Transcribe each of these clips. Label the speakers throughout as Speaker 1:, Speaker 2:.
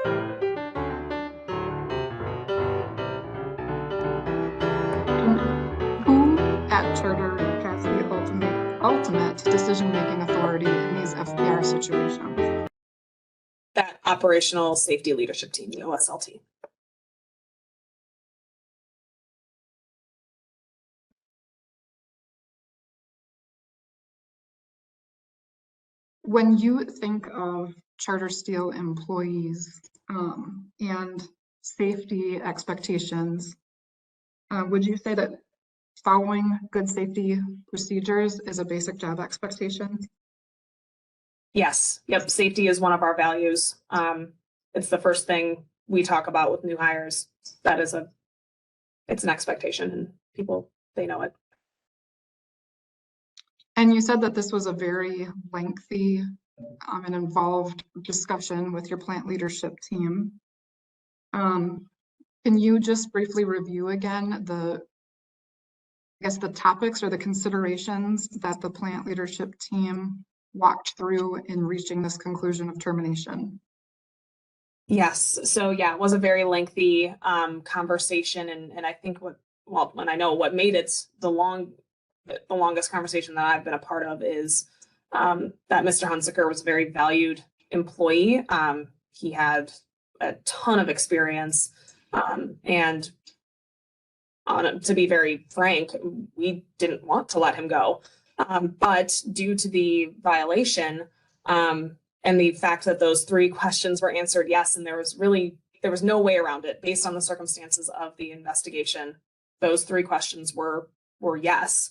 Speaker 1: And who at Charter has the ultimate decision-making authority in these FPR situations?
Speaker 2: That operational safety leadership team, the OSLT.
Speaker 1: When you think of Charter Steele employees and safety expectations, would you say that following good safety procedures is a basic job expectation?
Speaker 2: Yes. Yep. Safety is one of our values. It's the first thing we talk about with new hires. It's an expectation, and people, they know it.
Speaker 1: And you said that this was a very lengthy and involved discussion with your plant leadership team. Can you just briefly review again the topics or the considerations that the plant leadership team walked through in reaching this conclusion of termination?
Speaker 2: Yes. So yeah, it was a very lengthy conversation, and I think I know what made it the longest conversation that I've been a part of is that Mr. Hunsicker was a very valued employee. He had a ton of experience, and to be very frank, we didn't want to let him go. But due to the violation and the fact that those 3 questions were answered yes, and there was no way around it based on the circumstances of the investigation, those 3 questions were yes.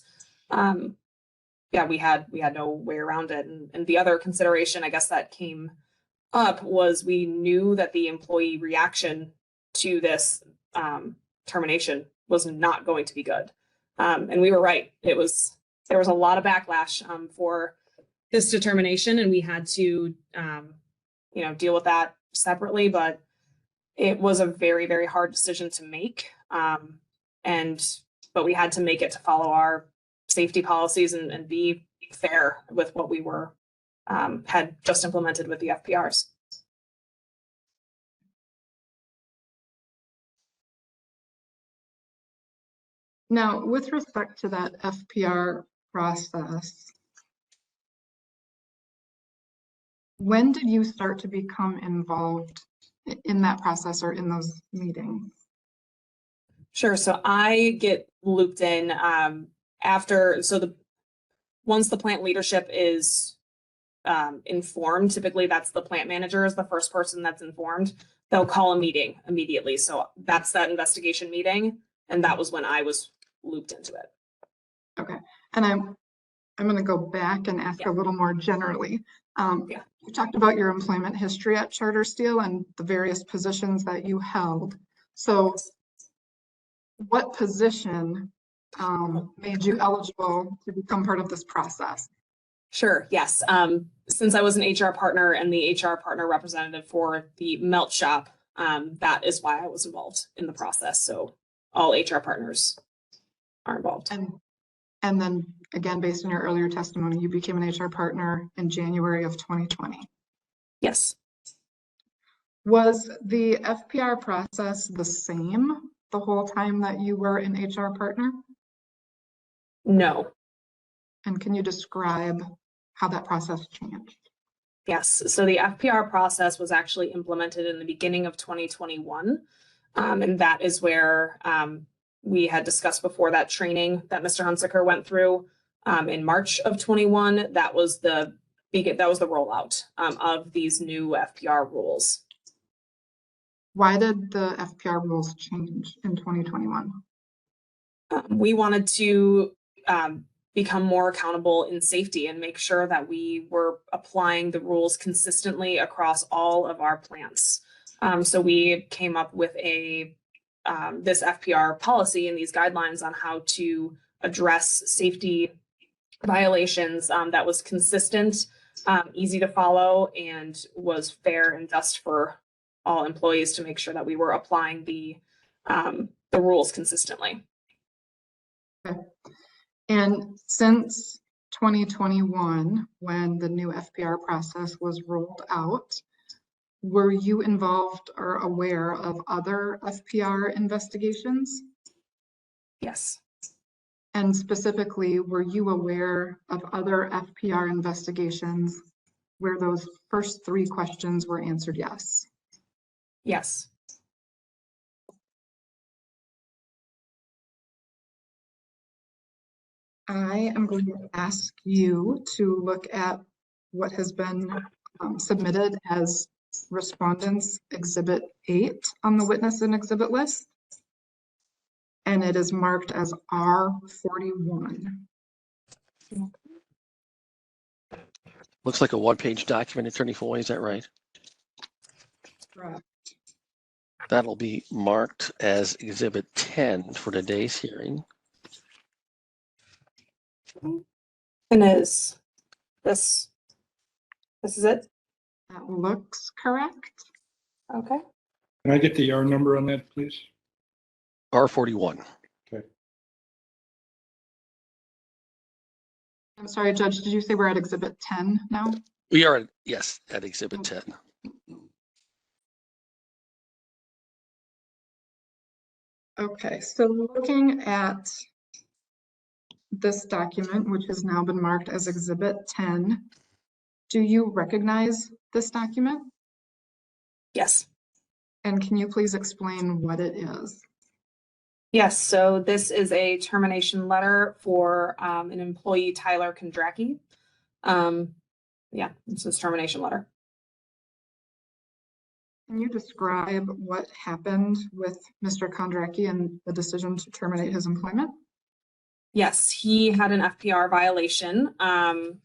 Speaker 2: Yeah, we had no way around it. And the other consideration, I guess, that came up was we knew that the employee reaction to this termination was not going to be good. And we were right. There was a lot of backlash for this determination, and we had to deal with that separately, but it was a very, very hard decision to make. But we had to make it to follow our safety policies and be fair with what we were had just implemented with the FPRs.
Speaker 1: Now, with respect to that FPR process, when did you start to become involved in that process or in those meetings?
Speaker 2: Sure. So I get looped in once the plant leadership is informed. Typically, that's the plant manager is the first person that's informed. They'll call a meeting immediately. So that's that investigation meeting, and that was when I was looped into it.
Speaker 1: Okay, and I'm going to go back and ask a little more generally. You talked about your employment history at Charter Steele and the various positions that you held. So what position made you eligible to become part of this process?
Speaker 2: Sure, yes. Since I was an HR partner and the HR partner representative for the melt shop, that is why I was involved in the process. So all HR partners are involved.
Speaker 1: And then again, based on your earlier testimony, you became an HR partner in January of 2020.
Speaker 2: Yes.
Speaker 1: Was the FPR process the same the whole time that you were an HR partner?
Speaker 2: No.
Speaker 1: And can you describe how that process changed?
Speaker 2: Yes. So the FPR process was actually implemented in the beginning of 2021. And that is where we had discussed before that training that Mr. Hunsicker went through in March of 21. That was the rollout of these new FPR rules.
Speaker 1: Why did the FPR rules change in 2021?
Speaker 2: We wanted to become more accountable in safety and make sure that we were applying the rules consistently across all of our plants. So we came up with this FPR policy and these guidelines on how to address safety violations that was consistent, easy to follow, and was fair and just for all employees to make sure that we were applying the rules consistently.
Speaker 1: Okay. And since 2021, when the new FPR process was rolled out, were you involved or aware of other FPR investigations?
Speaker 2: Yes.
Speaker 1: And specifically, were you aware of other FPR investigations where those first three questions were answered yes?
Speaker 2: Yes.
Speaker 1: I am going to ask you to look at what has been submitted as Respondents Exhibit 8 on the witness and exhibit list. And it is marked as R41.
Speaker 3: Looks like a one-page document, Attorney Foy, is that right?
Speaker 1: Correct.
Speaker 3: That'll be marked as Exhibit 10 for today's hearing.
Speaker 2: And is this is it?
Speaker 1: That looks correct.
Speaker 2: Okay.
Speaker 4: Can I get the R number on that, please?
Speaker 3: R41.
Speaker 4: Okay.
Speaker 1: I'm sorry, Judge, did you say we're at Exhibit 10 now?
Speaker 3: We are, yes, at Exhibit 10.
Speaker 1: Okay, so looking at this document, which has now been marked as Exhibit 10, do you recognize this document?
Speaker 2: Yes.
Speaker 1: And can you please explain what it is?
Speaker 2: Yes. So this is a termination letter for an employee, Tyler Kondracki. Yeah, it's his termination letter.
Speaker 1: Can you describe what happened with Mr. Kondracki and the decision to terminate his employment?
Speaker 2: Yes, he had an FPR violation, and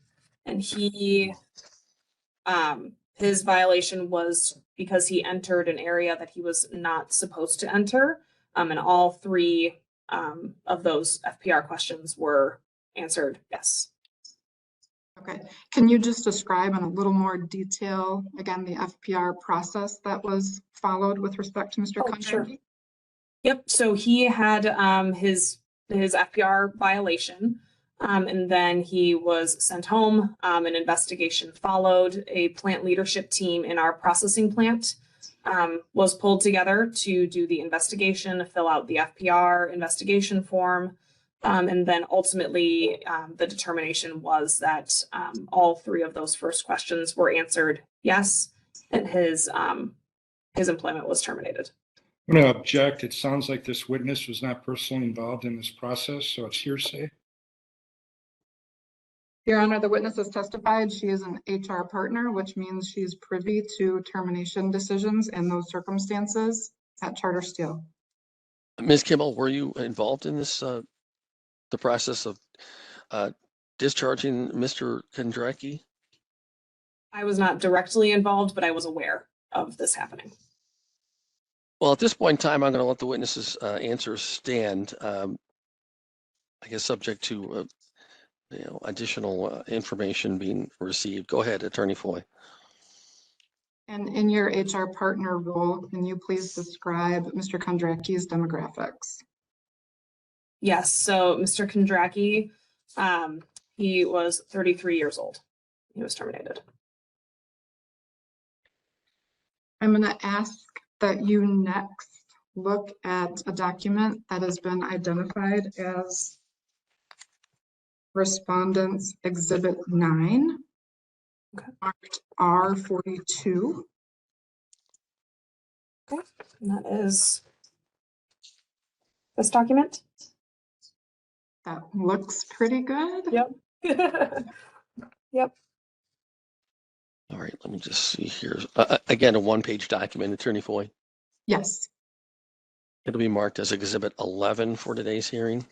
Speaker 2: his violation was because he entered an area that he was not supposed to enter. And all three of those FPR questions were answered yes.
Speaker 1: Okay, can you just describe in a little more detail, again, the FPR process that was followed with respect to Mr. Kondracki?
Speaker 2: Sure. Yep, so he had his FPR violation, and then he was sent home. An investigation followed. A plant leadership team in our processing plant was pulled together to do the investigation, fill out the FPR investigation form, and then ultimately the determination was that all three of those first questions were answered yes, and his employment was terminated.
Speaker 4: I'm going to object. It sounds like this witness was not personally involved in this process, so it's hearsay.
Speaker 1: Your Honor, the witness has testified she is an HR partner, which means she is privy to termination decisions in those circumstances at Charter Steele.
Speaker 3: Ms. Kimmel, were you involved in this, the process of discharging Mr. Kondracki?
Speaker 2: I was not directly involved, but I was aware of this happening.
Speaker 3: Well, at this point in time, I'm going to let the witness's answers stand. I guess subject to additional information being received. Go ahead, Attorney Foy.
Speaker 1: And in your HR partner role, can you please describe Mr. Kondracki's demographics?
Speaker 2: Yes, so Mr. Kondracki, he was 33 years old. He was terminated.
Speaker 1: I'm going to ask that you next look at a document that has been identified as Respondents Exhibit 9,
Speaker 2: Okay.
Speaker 1: marked R42.
Speaker 2: Okay, and that is this document.
Speaker 1: That looks pretty good.
Speaker 2: Yep. Yep.
Speaker 3: All right, let me just see here. Again, a one-page document, Attorney Foy.
Speaker 1: Yes.
Speaker 3: It'll be marked as Exhibit 11 for today's hearing.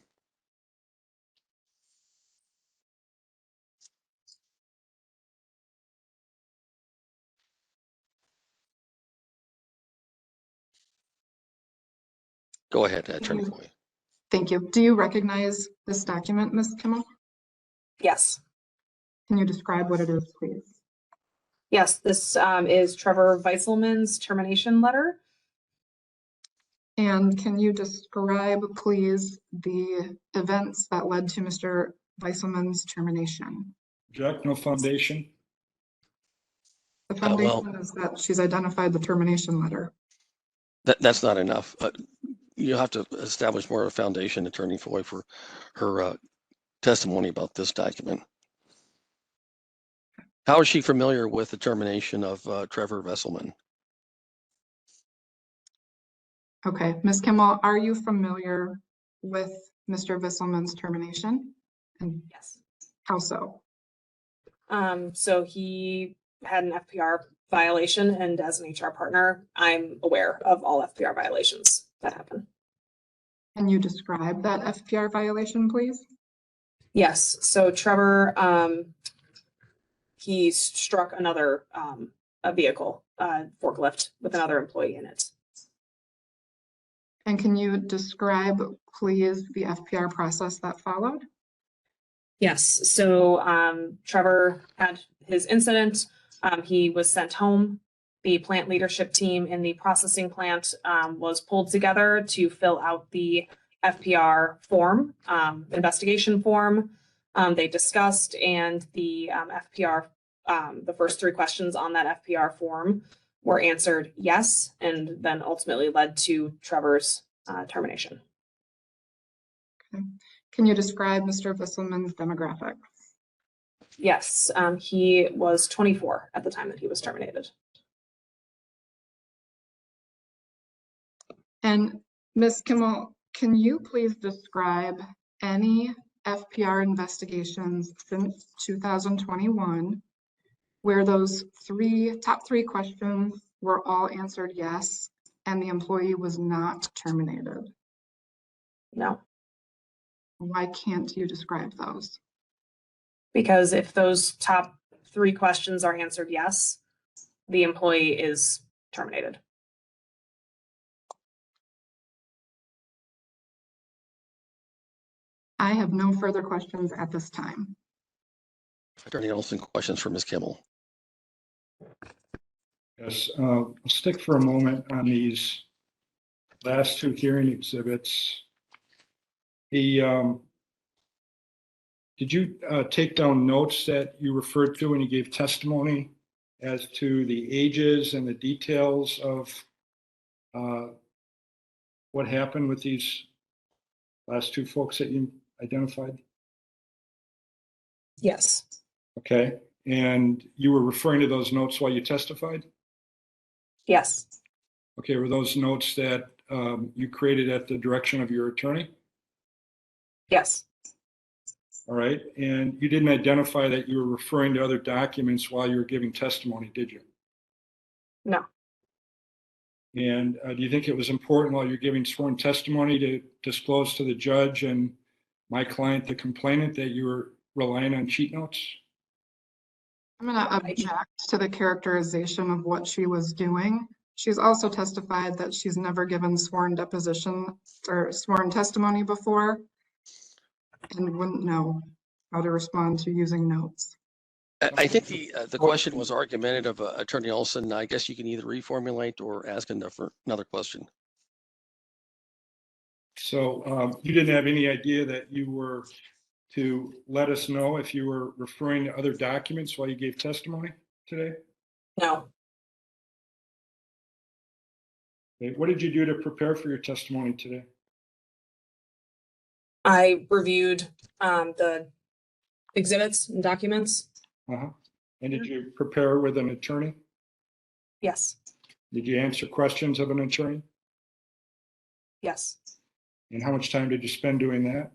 Speaker 3: Go ahead, Attorney Foy.
Speaker 1: Thank you. Do you recognize this document, Ms. Kimmel?
Speaker 2: Yes.
Speaker 1: Can you describe what it is, please?
Speaker 2: Yes, this is Trevor Weisselman's termination letter.
Speaker 1: And can you describe, please, the events that led to Mr. Weisselman's termination?
Speaker 4: Object, no foundation.
Speaker 1: The
Speaker 3: well-
Speaker 1: foundation is that she's identified the termination letter.
Speaker 3: That's not enough. You have to establish more of a foundation, Attorney Foy, for her testimony about this document. How is she familiar with the termination of Trevor Vesselman?
Speaker 1: Okay, Ms. Kimmel, are you familiar with Mr. Visselman's termination? And
Speaker 2: Yes.
Speaker 1: how so?
Speaker 2: So he had an FPR violation, and as an HR partner, I'm aware of all FPR violations that happen.
Speaker 1: Can you describe that FPR violation, please?
Speaker 2: Yes, so Trevor, he struck another, a vehicle, forklift with another employee in it.
Speaker 1: And can you describe, please, the FPR process that followed?
Speaker 2: Yes, so Trevor had his incident. He was sent home. The plant leadership team in the processing plant was pulled together to fill out the FPR form, investigation form. They discussed, and the FPR, the first 3 questions on that FPR form were answered yes, and then ultimately led to Trevor's termination.
Speaker 1: Okay. Can you describe Mr. Visselman's demographics?
Speaker 2: Yes, he was 24 at the time that he was terminated.
Speaker 1: And Ms. Kimmel, can you please describe any FPR investigations since 2021 where those top three questions were all answered yes and the employee was not terminated?
Speaker 2: No,
Speaker 1: Why can't you describe those?
Speaker 2: because if those top 3 questions are answered yes, the employee is terminated.
Speaker 1: I have no further questions at this time.
Speaker 3: Attorney Olson, questions for Ms. Kimmel?
Speaker 4: Yes, I'll stick for a moment on these last 2 hearing exhibits. Did you take down notes that you referred to when you gave testimony as to the ages and the details of what happened with these last 2 folks that you identified?
Speaker 2: Yes.
Speaker 4: Okay, and you were referring to those notes while you testified?
Speaker 2: Yes.
Speaker 4: Okay, were those notes that you created at the direction of your attorney?
Speaker 2: Yes.
Speaker 4: All right, and you didn't identify that you were referring to other documents while you were giving testimony, did you?
Speaker 2: No.
Speaker 4: And do you think it was important while you're giving sworn testimony to disclose to the judge and my client, the complainant, that you were relying on cheat notes?
Speaker 1: I'm going to object to the characterization of what she was doing. She's also testified that she's never given sworn deposition or sworn testimony before and wouldn't know how to respond to using notes.
Speaker 3: I think the question was argumentative, Attorney Olson. I guess you can either reformulate or ask another question.
Speaker 4: So you didn't have any idea that you were to let us know if you were referring to other documents while you gave testimony today?
Speaker 2: No.
Speaker 4: Okay, what did you do to prepare for your testimony today?
Speaker 2: I reviewed the exhibits and documents.
Speaker 4: Uh-huh. And did you prepare with an attorney?
Speaker 2: Yes.
Speaker 4: Did you answer questions of an attorney?
Speaker 2: Yes.
Speaker 4: And how much time did you spend doing that?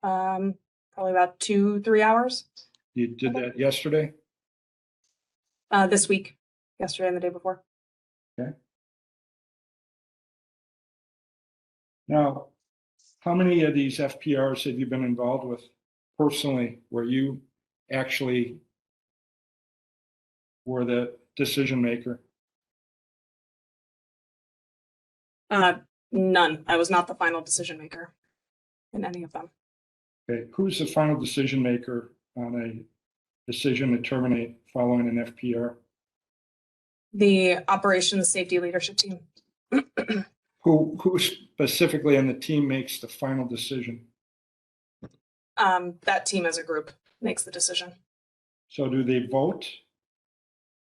Speaker 2: Probably about 2-3 hours.
Speaker 4: You did that yesterday?
Speaker 2: This week, yesterday and the day before.
Speaker 4: Okay. Now, how many of these FPRs have you been involved with personally where you actually were the decision maker?
Speaker 2: None. I was not the final decision maker in any of them.
Speaker 4: Okay, who's the final decision maker on a decision to terminate following an FPR?
Speaker 2: The operations safety leadership team.
Speaker 4: Who specifically on the team makes the final decision?
Speaker 2: That team as a group makes the decision.
Speaker 4: So do they vote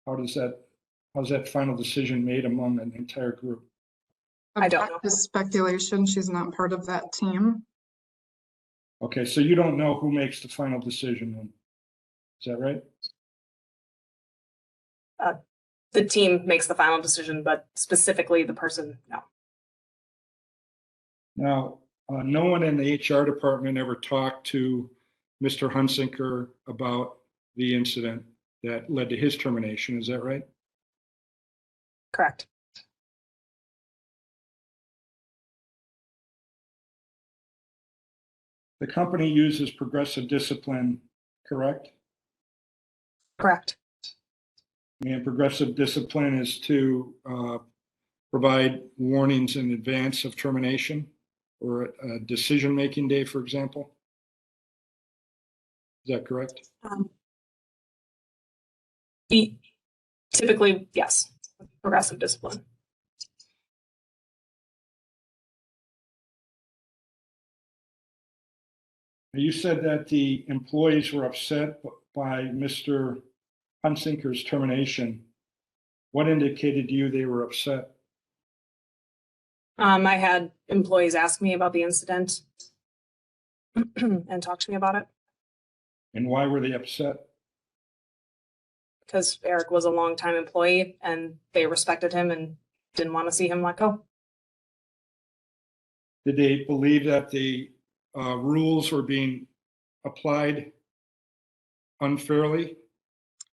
Speaker 4: how's that final decision made among an entire group?
Speaker 2: I don't know.
Speaker 1: Object to speculation. She's not part of that team.
Speaker 4: Okay, so you don't know who makes the final decision then? Is that right?
Speaker 2: The team makes the final decision, but specifically the person, no.
Speaker 4: Now, no one in the HR department ever talked to Mr. Hunsicker about the incident that led to his termination, is that right?
Speaker 2: Correct.
Speaker 4: The company uses progressive discipline, correct?
Speaker 2: Correct.
Speaker 4: And progressive discipline is to provide warnings in advance of termination or a decision-making day, for example? Is that correct?
Speaker 2: Typically, yes, progressive discipline.
Speaker 4: You said that the employees were upset by Mr. Hunsicker's termination. What indicated to you they were upset?
Speaker 2: I had employees ask me about the incident and talk to me about it
Speaker 4: And why were they upset?
Speaker 2: because Eric was a longtime employee and they respected him and didn't want to see him let go.
Speaker 4: Did they believe that the rules were being applied unfairly?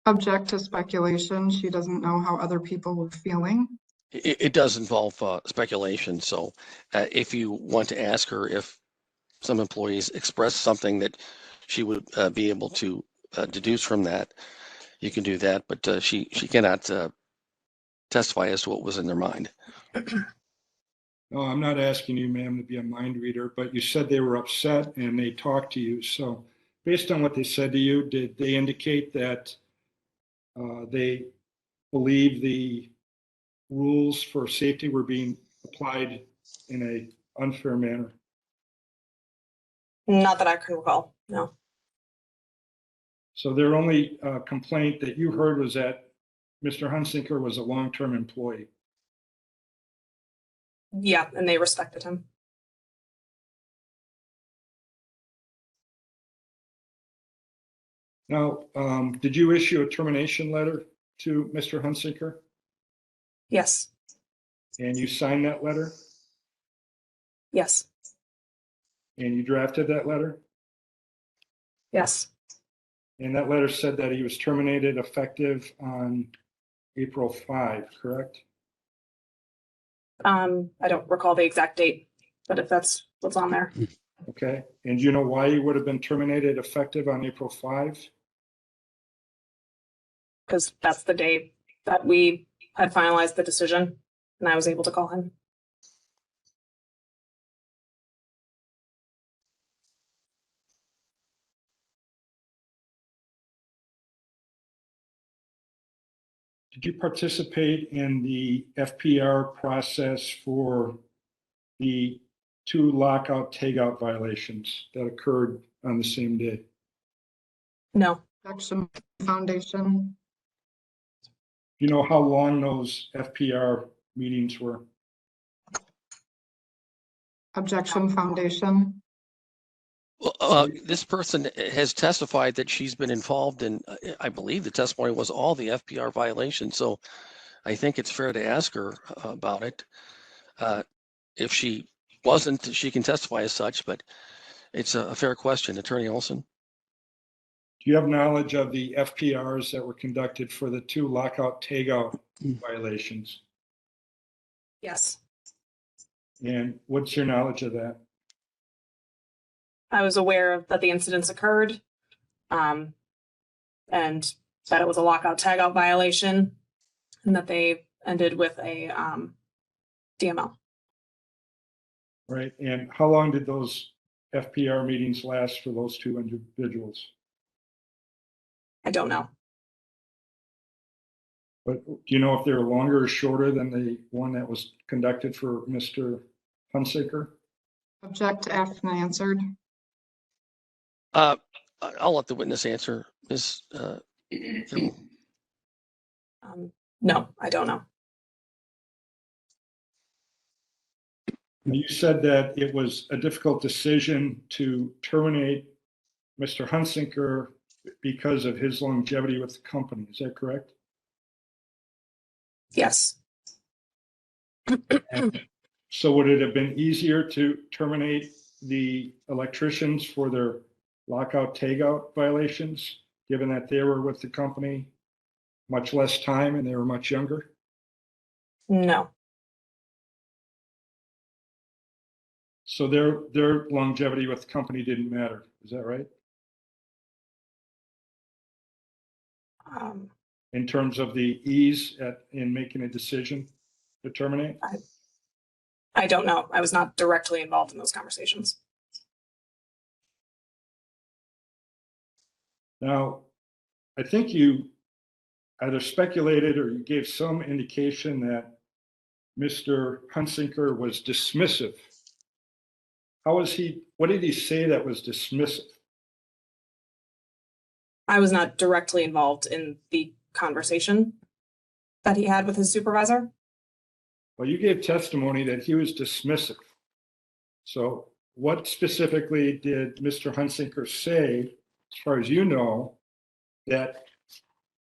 Speaker 1: Object to speculation. She doesn't know how other people were feeling.
Speaker 3: It does involve speculation. So if you want to ask her if some employees express something that she would be able to deduce from that, you can do that. But she cannot testify as to what was in their mind.
Speaker 4: No, I'm not asking you, ma'am, to be a mind reader, but you said they were upset and they talked to you. So based on what they said to you, did they indicate that they believe the rules for safety were being applied in an unfair manner?
Speaker 2: Not that I can recall, no.
Speaker 4: So their only complaint that you heard was that Mr. Hunsicker was a long-term employee.
Speaker 2: Yeah, and they respected him.
Speaker 4: Now, did you issue a termination letter to Mr. Hunsicker?
Speaker 2: Yes,
Speaker 4: And you signed that letter?
Speaker 2: yes,
Speaker 4: And you drafted that letter?
Speaker 2: yes.
Speaker 4: And that letter said that he was terminated effective on April 5, correct?
Speaker 2: I don't recall the exact date, but if that's what's on there.
Speaker 4: Okay. And do you know why he would have been terminated effective on April 5?
Speaker 2: Because that's the day that we had finalized the decision and I was able to call him.
Speaker 4: Did you participate in the FPR process for the 2 lockout tagout violations that occurred on the same day?
Speaker 2: No,
Speaker 1: Objection foundation.
Speaker 4: Do you know how long those FPR meetings were?
Speaker 1: Objection foundation.
Speaker 3: Well, this person has testified that she's been involved in, I believe the testimony was all the FPR violations. So I think it's fair to ask her about it. If she wasn't, she can testify as such, but it's a fair question. Attorney Olson?
Speaker 4: Do you have knowledge of the FPRs that were conducted for the 2 lockout tagout violations?
Speaker 2: yes.
Speaker 4: And what's your knowledge of that?
Speaker 2: I was aware that the incidents occurred, and that it was a lockout tagout violation, and that they ended with a DML.
Speaker 4: Right. And how long did those FPR meetings last for those 2 individuals?
Speaker 2: I don't know.
Speaker 4: But do you know if they were longer or shorter than the one that was conducted for Mr. Hunsicker?
Speaker 1: Object asked and answered.
Speaker 3: I'll let the witness answer, Ms.
Speaker 2: No, I don't know.
Speaker 4: You said that it was a difficult decision to terminate Mr. Hunsicker because of his longevity with the company. Is that correct?
Speaker 2: Yes.
Speaker 4: So would it have been easier to terminate the electricians for their lockout tagout violations, given that they were with the company much less time and they were much younger?
Speaker 2: No.
Speaker 4: So their longevity with the company didn't matter. Is that right? In terms of the ease in making a decision to terminate?
Speaker 2: I don't know. I was not directly involved in those conversations.
Speaker 4: Now, I think you either speculated or you gave some indication that Mr. Hunsicker was dismissive. What did he say that was dismissive?
Speaker 2: I was not directly involved in the conversation that he had with his supervisor.
Speaker 4: Well, you gave testimony that he was dismissive. So what specifically did Mr. Hunsicker say, as far as you know, that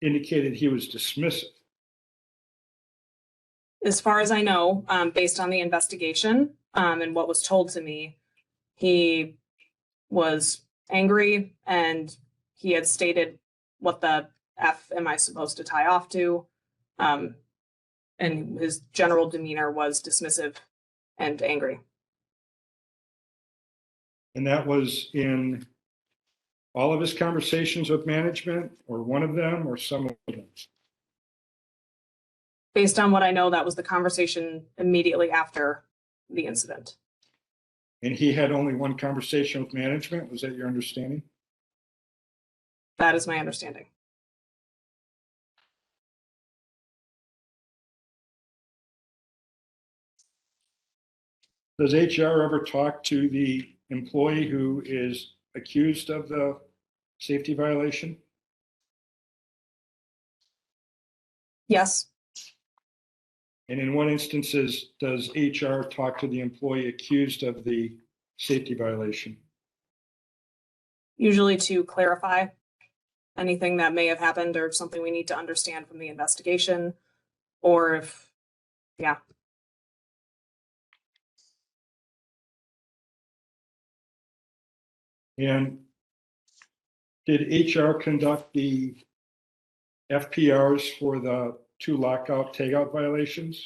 Speaker 4: indicated he was dismissive?
Speaker 2: As far as I know, based on the investigation and what was told to me, he was angry and he had stated, what the F am I supposed to tie off to? And his general demeanor was dismissive and angry.
Speaker 4: And that was in all of his conversations with management, or one of them, or some of them?
Speaker 2: Based on what I know, that was the conversation immediately after the incident.
Speaker 4: And he had only one conversation with management? Was that your understanding?
Speaker 2: That is my understanding.
Speaker 4: Does HR ever talk to the employee who is accused of the safety violation?
Speaker 2: Yes.
Speaker 4: And in what instances does HR talk to the employee accused of the safety violation?
Speaker 2: Usually to clarify anything that may have happened or something we need to understand from the investigation, or if, yeah.
Speaker 4: And did HR conduct the FPRs for the 2 lockout tagout violations?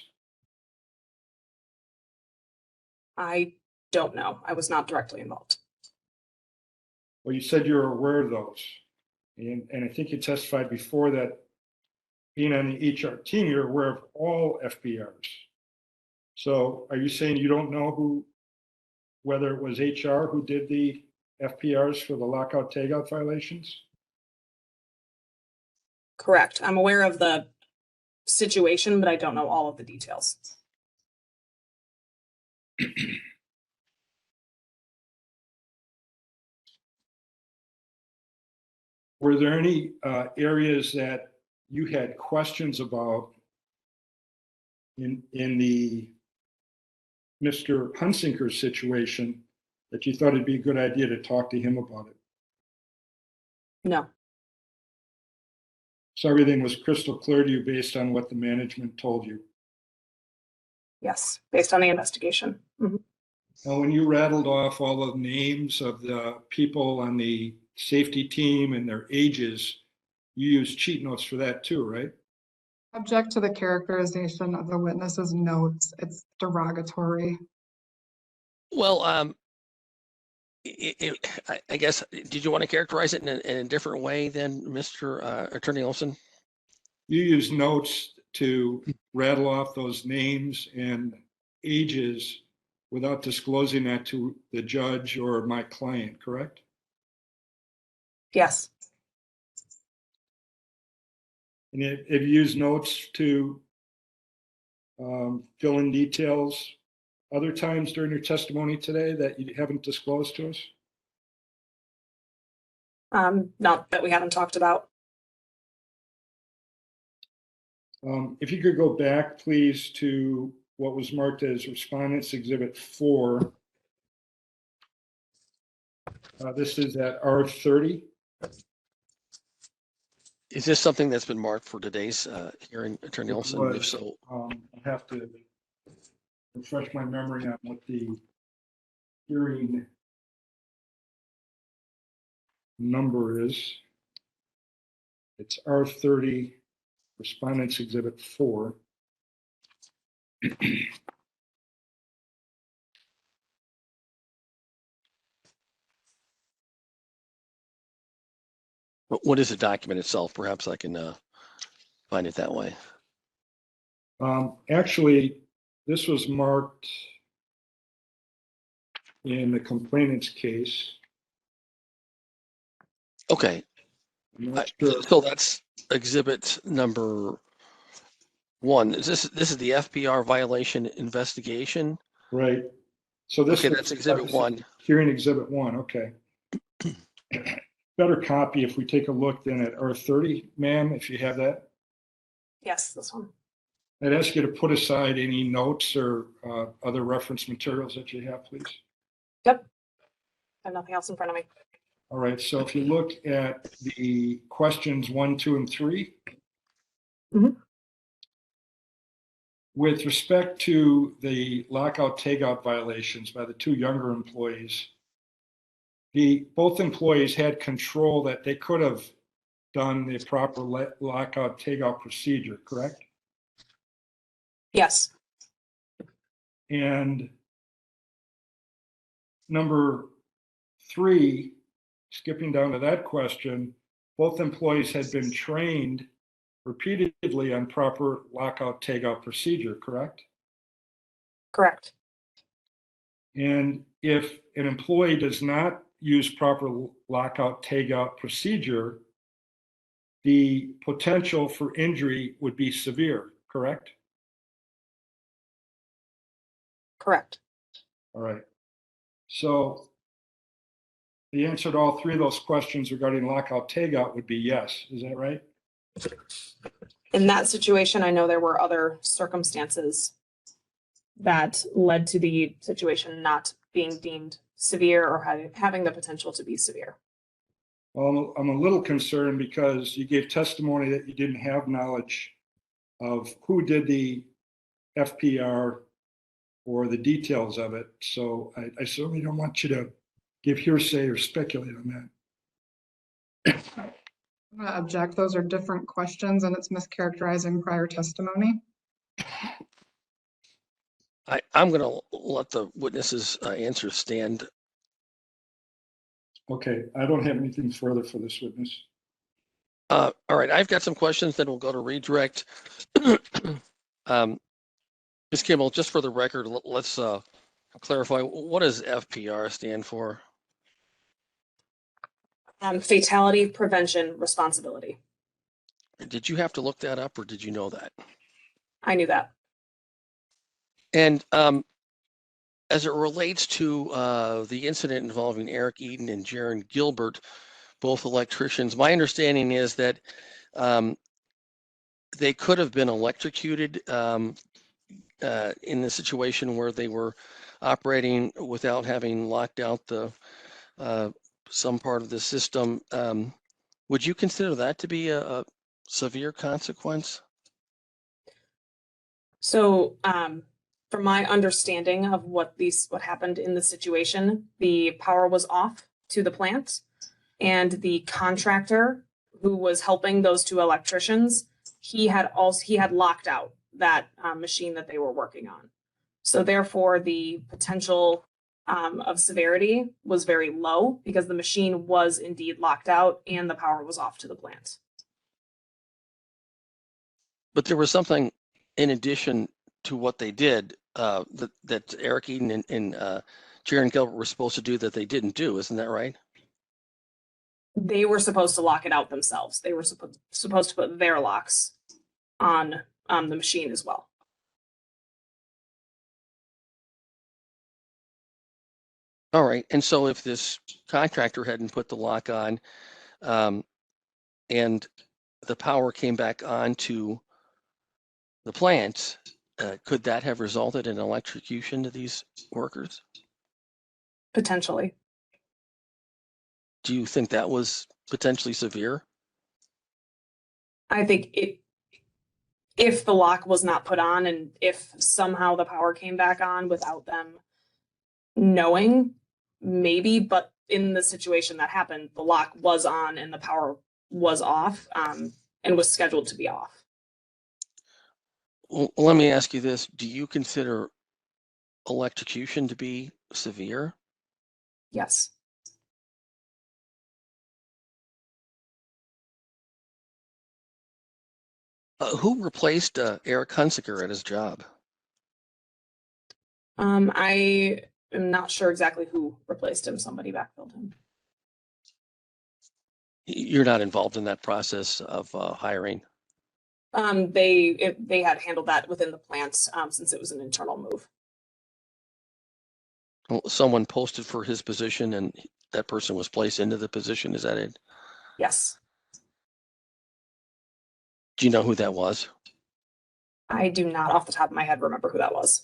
Speaker 2: I don't know. I was not directly involved.
Speaker 4: Well, you said you were aware of those. And I think you testified before that being on the HR team, you're aware of all FPRs. So are you saying you don't know whether it was HR who did the FPRs for the lockout tagout violations?
Speaker 2: Correct. I'm aware of the situation, but I don't know all of the details.
Speaker 4: Were there any areas that you had questions about in the Mr. Hunsicker situation that you thought it'd be a good idea to talk to him about it?
Speaker 2: No.
Speaker 4: So everything was crystal clear to you based on what the management told you?
Speaker 2: Yes, based on the investigation. Mm-hmm.
Speaker 4: Now, when you rattled off all the names of the people on the safety team and their ages, you used cheat notes for that too, right?
Speaker 1: Object to the characterization of the witness's notes. It's derogatory.
Speaker 3: Well, I guess, did you want to characterize it in a different way than Mr. Attorney Olson?
Speaker 4: You use notes to rattle off those names and ages without disclosing that to the judge or my client, correct?
Speaker 2: Yes.
Speaker 4: And have you used notes to fill in details other times during your testimony today that you haven't disclosed to us?
Speaker 2: Not that we haven't talked about.
Speaker 4: If you could go back, please, to what was marked as Respondents Exhibit 4. This is at R30.
Speaker 3: Is this something that's been marked for today's hearing, Attorney
Speaker 4: It
Speaker 3: Olson?
Speaker 4: was.
Speaker 3: If so,
Speaker 4: I have to refresh my memory on what the hearing number is. It's R30, Respondents Exhibit 4.
Speaker 3: what is the document itself? Perhaps I can find it that way.
Speaker 4: Actually, this was marked in the complainant's case.
Speaker 3: Okay,
Speaker 4: I'm not sure.
Speaker 3: so that's exhibit number 1. Is this is the FPR violation investigation?
Speaker 4: Right. So this
Speaker 3: Okay, that's exhibit 1.
Speaker 4: Hearing Exhibit 1. Okay. Better copy if we take a look then at R30, ma'am, if you have that.
Speaker 2: Yes, this one.
Speaker 4: I'd ask you to put aside any notes or other reference materials that you have, please.
Speaker 2: Yep. I have nothing else in front of me.
Speaker 4: All right, so if you look at the questions 1, 2, and 3.
Speaker 2: Mhm.
Speaker 4: With respect to the lockout tagout violations by the 2 younger employees, both employees had control that they could have done the proper lockout tagout procedure, correct?
Speaker 2: Yes.
Speaker 4: And number 3, skipping down to that question, both employees had been trained repeatedly on proper lockout tagout procedure, correct?
Speaker 2: Correct.
Speaker 4: And if an employee does not use proper lockout tagout procedure, the potential for injury would be severe, correct?
Speaker 2: Correct.
Speaker 4: All right. So the answer to all 3 of those questions regarding lockout tagout would be yes. Is that right?
Speaker 2: In that situation, I know there were other circumstances that led to the situation not being deemed severe or having the potential to be severe.
Speaker 4: Well, I'm a little concerned because you gave testimony that you didn't have knowledge of who did the FPR or the details of it. So I certainly don't want you to give hearsay or speculate on that.
Speaker 1: I'm gonna object. Those are different questions and it's mischaracterizing prior testimony.
Speaker 3: I'm going to let the witnesses' answers stand.
Speaker 4: Okay, I don't have anything further for this witness.
Speaker 3: All right, I've got some questions, then we'll go to redirect. Ms. Kimball, just for the record, let's clarify, what does FPR stand for?
Speaker 2: Fatality Prevention Responsibility.
Speaker 3: Did you have to look that up or did you know that?
Speaker 2: I knew that.
Speaker 3: And as it relates to the incident involving Eric Eden and Jaron Gilbert, both electricians, my understanding is that they could have been electrocuted in the situation where they were operating without having locked out the some part of the system. Would you consider that to be a severe consequence?
Speaker 2: So, from my understanding of what happened in the situation, the power was off to the plant, and the contractor who was helping those 2 electricians, he had locked out that machine that they were working on. So therefore, the potential of severity was very low because the machine was indeed locked out and the power was off to the plant.
Speaker 3: But there was something in addition to what they did that Eric Eden and Jaron Gilbert were supposed to do that they didn't do. Isn't that right?
Speaker 2: They were supposed to lock it out themselves. They were supposed to put their locks on the machine as well.
Speaker 3: All right. And so if this contractor hadn't put the lock on and the power came back on to the plant, could that have resulted in electrocution to these workers?
Speaker 2: Potentially.
Speaker 3: Do you think that was potentially severe?
Speaker 2: I think if the lock was not put on and if somehow the power came back on without them knowing, maybe, but in the situation that happened, the lock was on and the power was off, and was scheduled to be off.
Speaker 3: Well, let me ask you this. Do you consider electrocution to be severe?
Speaker 2: Yes.
Speaker 3: Who replaced Eric Hunsicker at his job?
Speaker 2: I am not sure exactly who replaced him. Somebody backfilled him.
Speaker 3: You're not involved in that process of hiring?
Speaker 2: They had handled that within the plant, since it was an internal move.
Speaker 3: Well, someone posted for his position and that person was placed into the position. Is that it?
Speaker 2: Yes.
Speaker 3: Do you know who that was?
Speaker 2: I do not off the top of my head remember who that was.